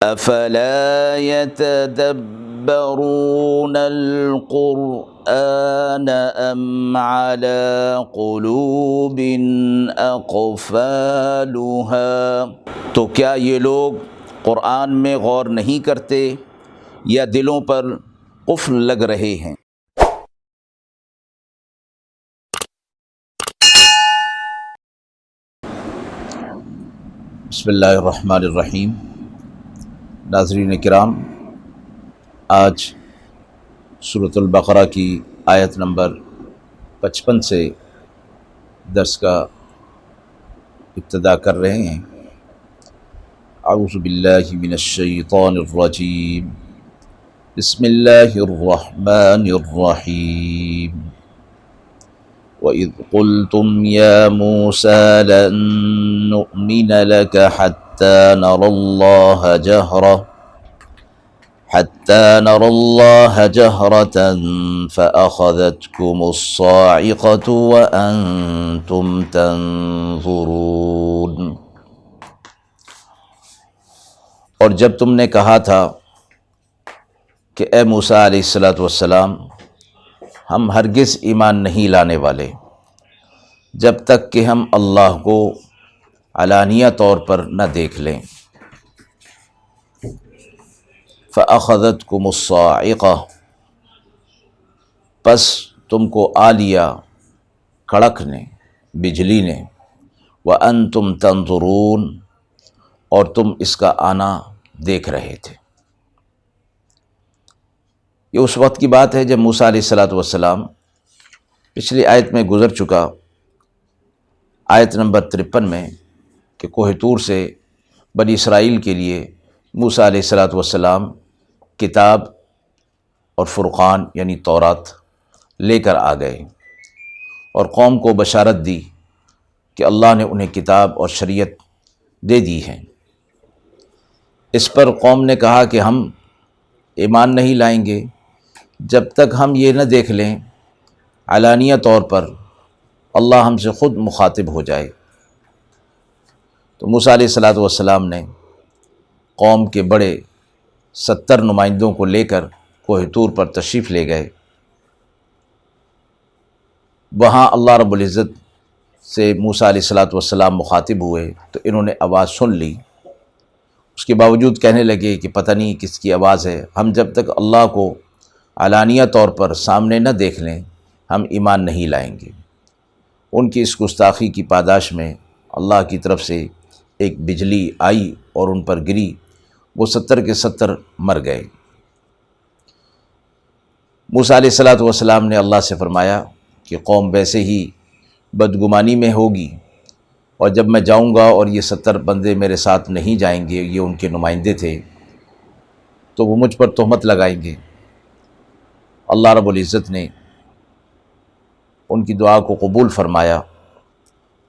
افلا يتدبرون القرآن ام على قلوب اقفالها، تو کیا یہ لوگ قرآن میں غور نہیں کرتے یا دلوں پر قفل لگ رہے ہیں؟ بسم اللہ الرحمن الرحیم۔ ناظرین کرام، آج سورۃ البقرہ کی آیت نمبر 55 سے درس کا ابتدا کر رہے ہیں۔ اعوذ باللہ من الشیطان الرجیم، بسم اللہ الرحمن الرحیم۔ وَإِذْ قُلْتُمْ يَا مُوسَى لَن نُّؤْمِنَ لَكَ حَتَّى نَرَى اللَّهَ جَهْرَةً فَأَخَذَتْكُمُ الصَّاعِقَةُ وَأَنْتُمْ تَنظُرُونَ۔ اور جب تم نے کہا تھا کہ اے موسیٰ علیہ السلام، ہم ہرگز ایمان نہیں لانے والے جب تک کہ ہم اللہ کو علانیہ طور پر نہ دیکھ لیں۔ فَأَخَذَتْكُمُ الصَّاعِقَةُ، پس تم کو آ لیا کڑک نے، بجلی نے، وَأَنْتُمْ تَنظُرُونَ، اور تم اس کا آنا دیکھ رہے تھے۔ یہ اس وقت کی بات ہے جب موسیٰ علیہ السلام پچھلی آیت میں گزر چکا، آیت نمبر 53 میں، کہ کوہ طور سے بنی اسرائیل کے لیے موسیٰ علیہ السلام کتاب اور فرقان یعنی تورات لے کر آ گئے اور قوم کو بشارت دی کہ اللہ نے انہیں کتاب اور شریعت دے دی ہے۔ اس پر قوم نے کہا کہ ہم ایمان نہیں لائیں گے جب تک ہم یہ نہ دیکھ لیں علانیہ طور پر اللہ ہم سے خود مخاطب ہو جائے۔ تو موسیٰ علیہ السلام نے قوم کے بڑے 70 نمائندوں کو لے کر کوہ طور پر تشریف لے گئے۔ وہاں اللہ رب العزت سے موسیٰ علیہ السلام مخاطب ہوئے تو انہوں نے آواز سن لی، اس کے باوجود کہنے لگے کہ پتہ نہیں کس کی آواز ہے، ہم جب تک اللہ کو علانیہ طور پر سامنے نہ دیکھ لیں ہم ایمان نہیں لائیں گے۔ ان کی اس گستاخی کی پاداش میں اللہ کی طرف سے ایک بجلی آئی اور ان پر گری، وہ 70 کے 70 مر گئے۔ موسیٰ علیہ السلام نے اللہ سے فرمایا کہ قوم ویسے ہی بدگمانی میں ہوگی، اور جب میں جاؤں گا اور یہ 70 بندے میرے ساتھ نہیں جائیں گے، یہ ان کے نمائندے تھے، تو وہ مجھ پر تہمت لگائیں گے۔ اللہ رب العزت نے ان کی دعا کو قبول فرمایا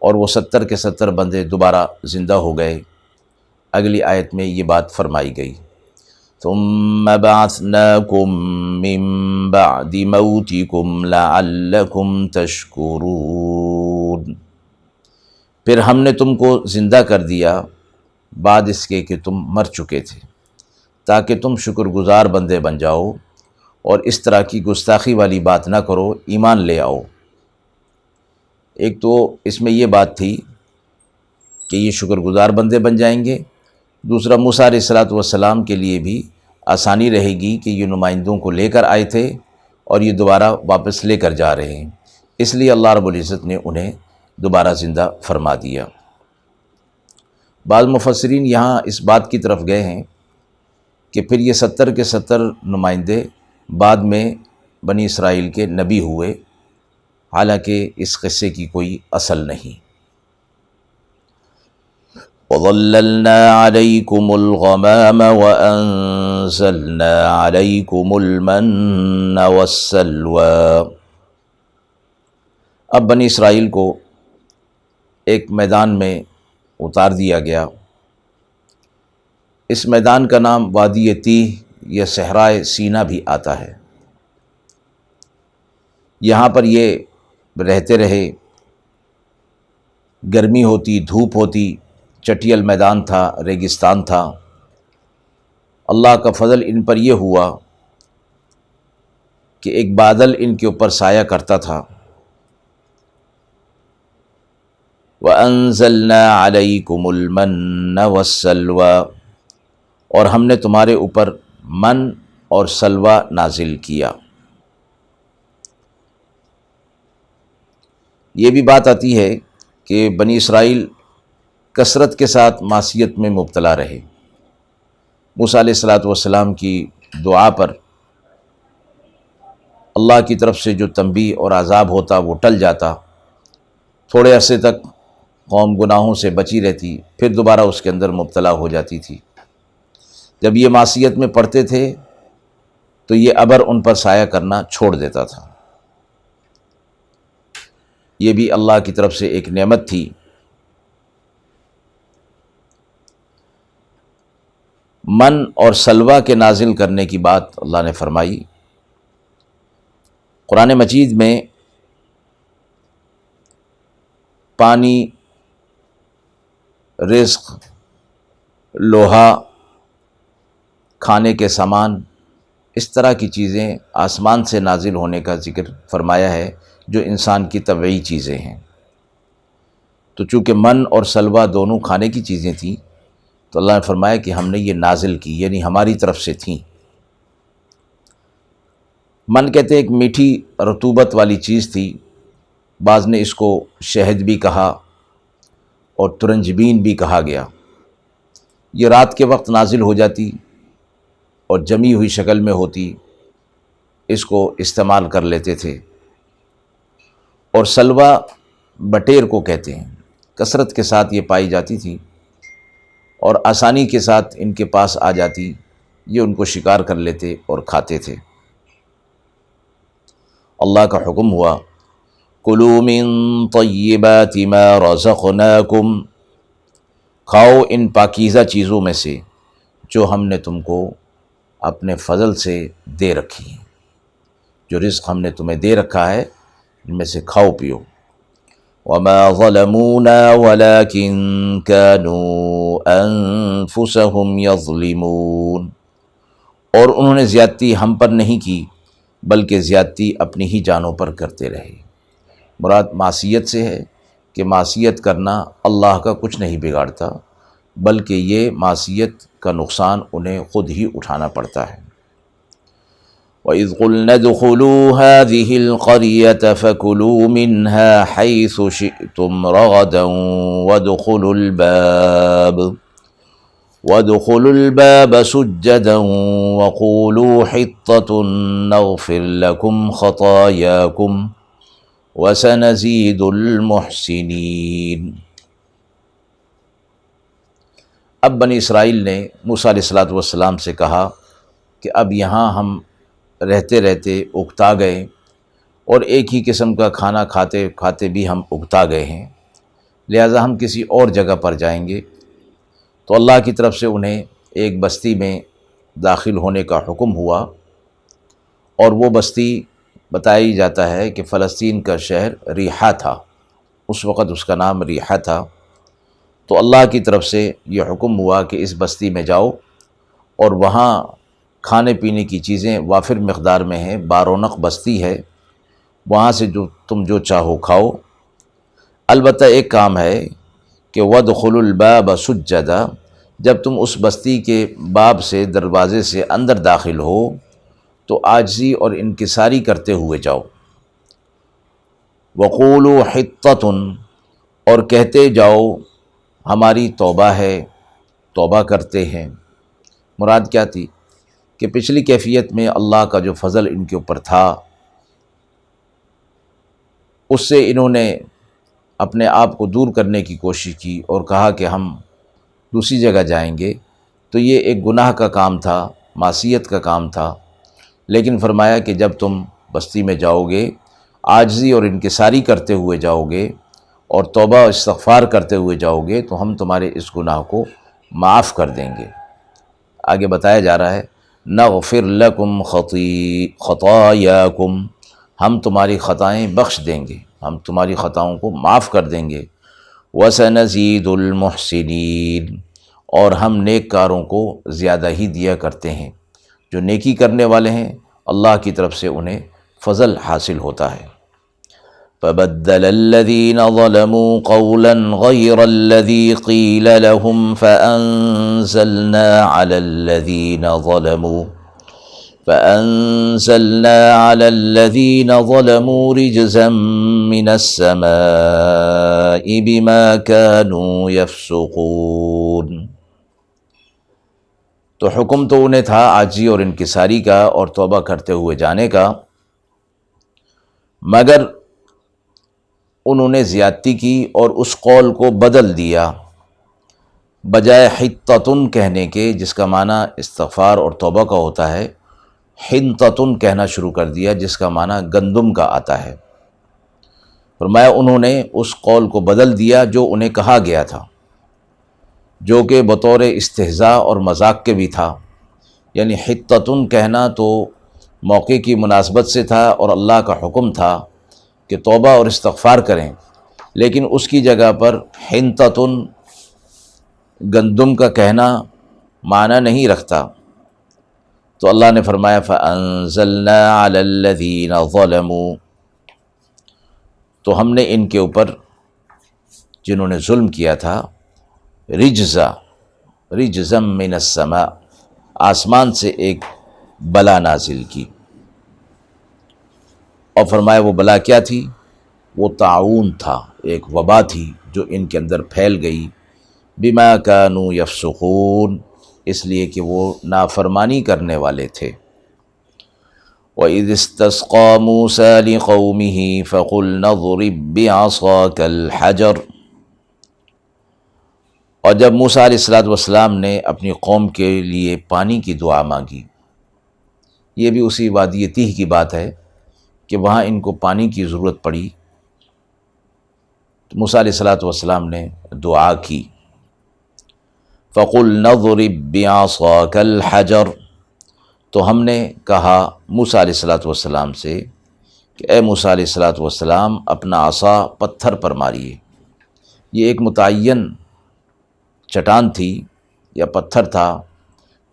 اور وہ 70 کے 70 بندے دوبارہ زندہ ہو گئے۔ اگلی آیت میں یہ بات فرمائی گئی، ثم بعثناکم من بعد موتکم لعلکم تشکرون، پھر ہم نے تم کو زندہ کر دیا بعد اس کے کہ تم مر چکے تھے، تاکہ تم شکر گزار بندے بن جاؤ اور اس طرح کی گستاخی والی بات نہ کرو، ایمان لے آؤ۔ ایک تو اس میں یہ بات تھی کہ یہ شکر گزار بندے بن جائیں گے، دوسرا موسیٰ علیہ السلام کے لیے بھی آسانی رہے گی کہ یہ نمائندوں کو لے کر آئے تھے اور یہ دوبارہ واپس لے کر جا رہے ہیں، اس لیے اللہ رب العزت نے انہیں دوبارہ زندہ فرما دیا۔ بعض مفسرین یہاں اس بات کی طرف گئے ہیں کہ پھر یہ 70 کے 70 نمائندے بعد میں بنی اسرائیل کے نبی ہوئے، حالانکہ اس قصے کی کوئی اصل نہیں۔ وَظَلَّلْنَا عَلَيْكُمُ الْغَمَامَ وَأَنزَلْنَا عَلَيْكُمُ الْمَنَّ وَالسَّلْوَىٰ، اب بنی اسرائیل کو ایک میدان میں اتار دیا گیا۔ اس میدان کا نام وادی تیہ یا صحرائے سینا بھی آتا ہے۔ یہاں پر یہ رہتے رہے، گرمی ہوتی، دھوپ ہوتی، چٹیل میدان تھا، ریگستان تھا، اللہ کا فضل ان پر یہ ہوا کہ ایک بادل ان کے اوپر سایہ کرتا تھا. وَأَنزَلْنَا عَلَيْكُمُ الْمَنَّ وَالسَّلْوَىٰ، اور ہم نے تمہارے اوپر من اور سلوہ نازل کیا. یہ بھی بات آتی ہے کہ بنی اسرائیل کثرت کے ساتھ معصیت میں مبتلا رہے. موسیٰ علیہ الصلوۃ والسلام کی دعا پر اللہ کی طرف سے جو تنبیہ اور عذاب ہوتا وہ ٹل جاتا، تھوڑے عرصے تک قوم گناہوں سے بچی رہتی، پھر دوبارہ اس کے اندر مبتلا ہو جاتی تھی. جب یہ معصیت میں پڑتے تھے تو یہ ابر ان پر سایہ کرنا چھوڑ دیتا تھا. یہ بھی اللہ کی طرف سے ایک نعمت تھی. من اور سلوہ کے نازل کرنے کی بات اللہ نے فرمائی. قرآن مجید میں پانی، رزق، لوہا، کھانے کے سامان، اس طرح کی چیزیں آسمان سے نازل ہونے کا ذکر فرمایا ہے جو انسان کی طبعی چیزیں ہیں. تو چونکہ من اور سلوہ دونوں کھانے کی چیزیں تھیں تو اللہ نے فرمایا کہ ہم نے یہ نازل کی، یعنی ہماری طرف سے تھیں. من کہتے ہیں ایک میٹھی رطوبت والی چیز تھی. بعض نے اس کو شہد بھی کہا اور ترنجبین بھی کہا گیا. یہ رات کے وقت نازل ہو جاتی اور جمی ہوئی شکل میں ہوتی، اس کو استعمال کر لیتے تھے. اور سلوہ بٹیر کو کہتے ہیں، کثرت کے ساتھ یہ پائی جاتی تھی اور آسانی کے ساتھ ان کے پاس آ جاتی، یہ ان کو شکار کر لیتے اور کھاتے تھے. اللہ کا حکم ہوا کُلُوا مِن طَیِّبَاتِ مَا رَزَقْنَاکُمْ، کھاؤ ان پاکیزہ چیزوں میں سے جو ہم نے تم کو اپنے فضل سے دے رکھی ہیں. جو رزق ہم نے تمہیں دے رکھا ہے ان میں سے کھاؤ پیو. وَمَا ظَلَمُونَا وَلَٰكِن كَانُوا أَنفُسَهُمْ يَظْلِمُونَ، اور انہوں نے زیادتی ہم پر نہیں کی بلکہ زیادتی اپنی ہی جانوں پر کرتے رہے. مراد معصیت سے ہے کہ معصیت کرنا اللہ کا کچھ نہیں بگاڑتا، بلکہ یہ معصیت کا نقصان انہیں خود ہی اٹھانا پڑتا ہے. وَإِذْ قُلْنَا ادْخُلُوا هَٰذِهِ الْقَرْيَةَ فَكُلُوا مِنْهَا حَيْثُ شِئْتُمْ رَغَدًا وَادْخُلُوا الْبَابَ سُجَّدًا وَقُولُوا حِطَّةٌ نَغْفِرْ لَكُمْ خَطَايَاكُمْ وَسَنَزِيدُ الْمُحْسِنِينَ. اب بنی اسرائیل نے موسیٰ علیہ الصلوۃ والسلام سے کہا کہ اب یہاں ہم رہتے رہتے اکتا گئے اور ایک ہی قسم کا کھانا کھاتے کھاتے بھی ہم اکتا گئے ہیں، لہٰذا ہم کسی اور جگہ پر جائیں گے. تو اللہ کی طرف سے انہیں ایک بستی میں داخل ہونے کا حکم ہوا، اور وہ بستی بتائی جاتا ہے کہ فلسطین کا شہر ریحہ تھا. اس وقت اس کا نام ریحہ تھا. تو اللہ کی طرف سے یہ حکم ہوا کہ اس بستی میں جاؤ اور وہاں کھانے پینے کی چیزیں وافر مقدار میں ہیں، بارونق بستی ہے، وہاں سے تم جو چاہو کھاؤ. البتہ ایک کام ہے کہ وَادْخُلُوا الْبَابَ سُجَّدًا، جب تم اس بستی کے باب سے، دروازے سے اندر داخل ہو تو عاجزی اور انکساری کرتے ہوئے جاؤ. وَقُولُوا حِطَّةٌ، اور کہتے جاؤ ہماری توبہ ہے، توبہ کرتے ہیں. مراد کیا تھی کہ پچھلی کیفیت میں اللہ کا جو فضل ان کے اوپر تھا اس سے انہوں نے اپنے آپ کو دور کرنے کی کوشش کی اور کہا کہ ہم دوسری جگہ جائیں گے. تو یہ ایک گناہ کا کام تھا، معصیت کا کام تھا. لیکن فرمایا کہ جب تم بستی میں جاؤ گے عاجزی اور انکساری کرتے ہوئے جاؤ گے اور توبہ و استغفار کرتے ہوئے جاؤ گے تو ہم تمہارے اس گناہ کو معاف کر دیں گے. آگے بتایا جا رہا ہے نغفر لکم خطایاکم، ہم تمہاری خطائیں بخش دیں گے، ہم تمہاری خطاؤں کو معاف کر دیں گے. وسنزید المحسنین، اور ہم نیک کاروں کو زیادہ ہی دیا کرتے ہیں، جو نیکی کرنے والے ہیں اللہ کی طرف سے انہیں فضل حاصل ہوتا ہے۔ فبدل الذين ظلموا قولا غير الذي قيل لهم فأنزلنا على الذين ظلموا رجزا من السماء بما كانوا يفسقون۔ تو حکم تو انہیں تھا عاجزی اور انکساری کا اور توبہ کرتے ہوئے جانے کا، مگر انہوں نے زیادتی کی اور اس قول کو بدل دیا، بجائے حطتن کہنے کے جس کا معنی استغفار اور توبہ کا ہوتا ہے، حنطتن کہنا شروع کر دیا جس کا معنی گندم کا آتا ہے۔ فرمایا انہوں نے اس قول کو بدل دیا جو انہیں کہا گیا تھا، جو کہ بطور استہزاء اور مذاق کے بھی تھا، یعنی حطتن کہنا تو موقع کی مناسبت سے تھا اور اللہ کا حکم تھا کہ توبہ اور استغفار کریں، لیکن اس کی جگہ پر حنطتن گندم کا کہنا معنی نہیں رکھتا، تو اللہ نے فرمایا فَأَنزَلْنَا عَلَى الَّذِينَ ظَلَمُوا، تو ہم نے ان کے اوپر جنہوں نے ظلم کیا تھا رجزا من السماء، آسمان سے ایک بلا نازل کی، اور فرمایا وہ بلا کیا تھی؟ وہ طاعون تھا، ایک وبا تھی جو ان کے اندر پھیل گئی، بما کانوا یفسقون، اس لیے کہ وہ نافرمانی کرنے والے تھے۔ وَإِذِ اسْتَسْقَىٰ مُوسَىٰ لِقَوْمِهِ فَقُلْنَا اضْرِب بِّعَصَاكَ الْحَجَرَ، اور جب موسیٰ علیہ السلام نے اپنی قوم کے لیے پانی کی دعا مانگی، یہ بھی اسی وادی تیہ کی بات ہے کہ وہاں ان کو پانی کی ضرورت پڑی، تو موسیٰ علیہ السلام نے دعا کی، فَقُلْنَا اضْرِب بِّعَصَاكَ الْحَجَرَ، تو ہم نے کہا موسیٰ علیہ السلام سے کہ اے موسیٰ علیہ السلام اپنا عصا پتھر پر ماریے۔ یہ ایک متعین چٹان تھی یا پتھر تھا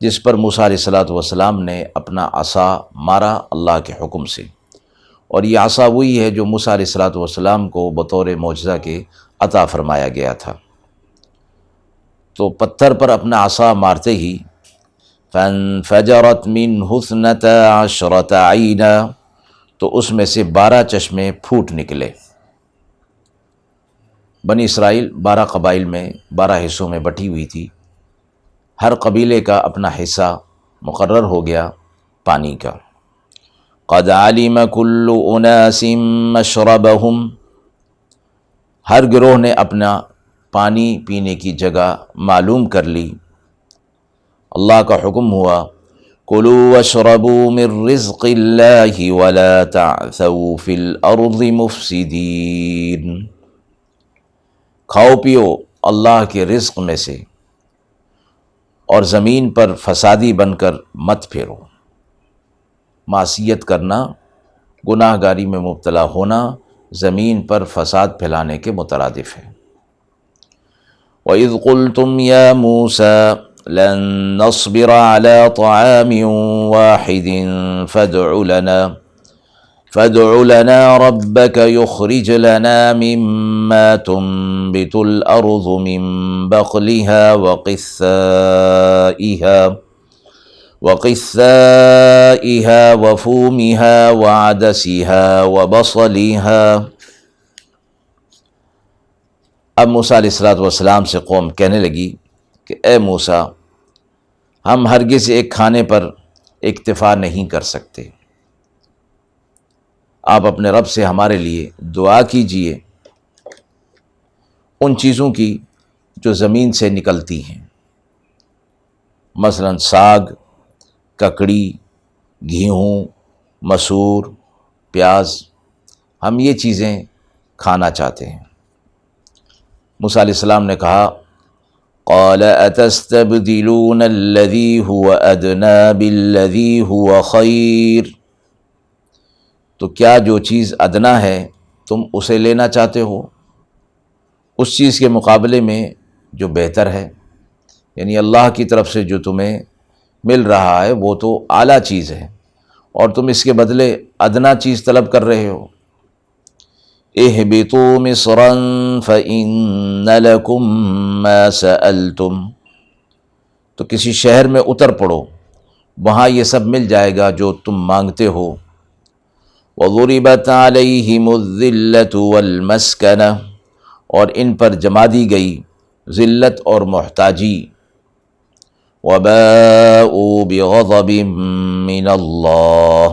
جس پر موسیٰ علیہ السلام نے اپنا عصا مارا اللہ کے حکم سے، اور یہ عصا وہی ہے جو موسیٰ علیہ السلام کو بطور معجزہ کے عطا فرمایا گیا تھا۔ تو پتھر پر اپنا عصا مارتے ہی فَانْفَجَرَتْ مِنْهُ اثْنَتَا عَشْرَةَ عَيْنًا، تو اس میں سے 12 چشمے پھوٹ نکلے۔ بنی اسرائیل 12 قبائل میں 12 حصوں میں بٹی ہوئی تھی، ہر قبیلے کا اپنا حصہ مقرر ہو گیا پانی کا۔ قَدْ عَلِمَ كُلُّ أُنَاسٍ مَّشْرَبَهُمْ، ہر گروہ نے اپنا پانی پینے کی جگہ معلوم کر لی۔ اللہ کا حکم ہوا كُلُوا وَاشْرَبُوا مِن رِّزْقِ اللَّهِ وَلَا تَعْثَوْا فِي الْأَرْضِ مُفْسِدِينَ، کھاؤ پیو اللہ کے رزق میں سے اور زمین پر فسادی بن کر مت پھیرو۔ معصیت کرنا، گناہ گاری میں مبتلا ہونا زمین پر فساد پھیلانے کے مترادف ہے۔ وَإِذْ قُلْتُمْ يَا مُوسَىٰ لَن نَّصْبِرَ عَلَىٰ طَعَامٍ وَاحِدٍ فَادْعُ لَنَا رَبَّكَ يُخْرِجْ لَنَا مِمَّا تُنبِتُ الْأَرْضُ مِن بَقْلِهَا وَقِثَّائِهَا وَفُومِهَا وَعَدَسِهَا وَبَصَلِهَا۔ اب موسیٰ علیہ السلام سے قوم کہنے لگی کہ اے موسیٰ، ہم ہرگز ایک کھانے پر اکتفا نہیں کر سکتے، آپ اپنے رب سے ہمارے لیے دعا کیجئے ان چیزوں کی جو زمین سے نکلتی ہیں، مثلا ساگ، ککڑی، گیہوں، مسور، پیاز، ہم یہ چیزیں کھانا چاہتے ہیں۔ موسیٰ علیہ السلام نے کہا قَالَ أَتَسْتَبْدِلُونَ الَّذِي هُوَ أَدْنَىٰ بِالَّذِي هُوَ خَيْرٌ، تو کیا جو چیز ادنا ہے تم اسے لینا چاہتے ہو اس چیز کے مقابلے میں جو بہتر ہے؟ یعنی اللہ کی طرف سے جو تمہیں مل رہا ہے وہ تو اعلیٰ چیز ہے، اور تم اس کے بدلے ادنا چیز طلب کر رہے ہو۔ اہبطوا مصرا فإن لکم ما سألتم، تو کسی شہر میں اتر پڑو، وہاں یہ سب مل جائے گا جو تم مانگتے ہو۔ وضربت علیہم الذلۃ والمسکنہ، اور ان پر جما دی گئی ذلت اور محتاجی۔ وباءوا بغضب من اللہ،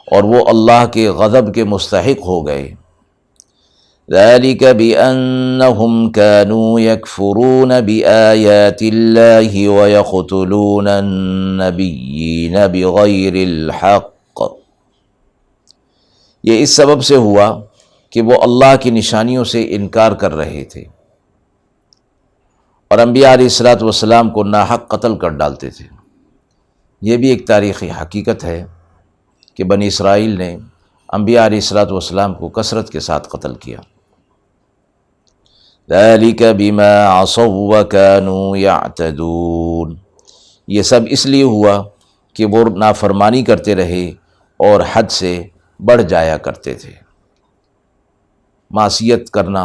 اور وہ اللہ کے غضب کے مستحق ہو گئے۔ ذلك بأنهم كانوا يكفرون بآيات الله ويقتلون النبيين بغير الحق، یہ اس سبب سے ہوا کہ وہ اللہ کی نشانیوں سے انکار کر رہے تھے اور انبیاء علیہ الصلوۃ والسلام کو ناحق قتل کر ڈالتے تھے۔ یہ بھی ایک تاریخی حقیقت ہے کہ بنی اسرائیل نے انبیاء علیہ الصلوۃ والسلام کو کثرت کے ساتھ قتل کیا۔ ذلك بما عصوا وكانوا يعتدون، یہ سب اس لیے ہوا کہ وہ نافرمانی کرتے رہے اور حد سے بڑھ جایا کرتے تھے۔ معصیت کرنا،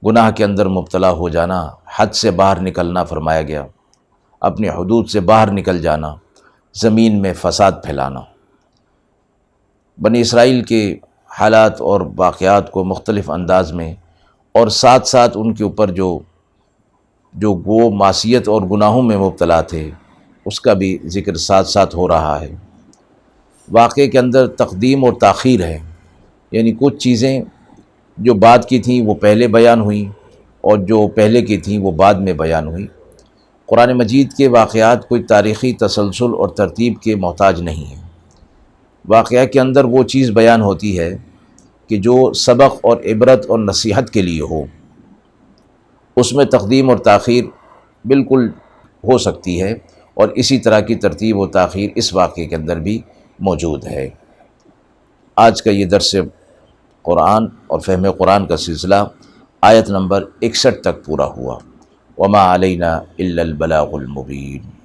گناہ کے اندر مبتلا ہو جانا، حد سے باہر نکلنا فرمایا گیا، اپنی حدود سے باہر نکل جانا، زمین میں فساد پھیلانا۔ بنی اسرائیل کے حالات اور واقعات کو مختلف انداز میں اور ساتھ ساتھ ان کے اوپر جو وہ معصیت اور گناہوں میں مبتلا تھے اس کا بھی ذکر ساتھ ساتھ ہو رہا ہے۔ واقعے کے اندر تقدیم اور تاخیر ہے، یعنی کچھ چیزیں جو بعد کی تھیں وہ پہلے بیان ہوئیں اور جو پہلے کی تھیں وہ بعد میں بیان ہوئی۔ قرآن مجید کے واقعات کوئی تاریخی تسلسل اور ترتیب کے محتاج نہیں ہیں۔ واقعہ کے اندر وہ چیز بیان ہوتی ہے کہ جو سبق اور عبرت اور نصیحت کے لیے ہو، اس میں تقدیم اور تاخیر بالکل ہو سکتی ہے، اور اسی طرح کی ترتیب و تاخیر اس واقعے کے اندر بھی موجود ہے۔ آج کا یہ درس قرآن اور فہم قرآن کا سلسلہ آیت نمبر 61 تک پورا ہوا۔ وما علینا الا البلاغ المبین۔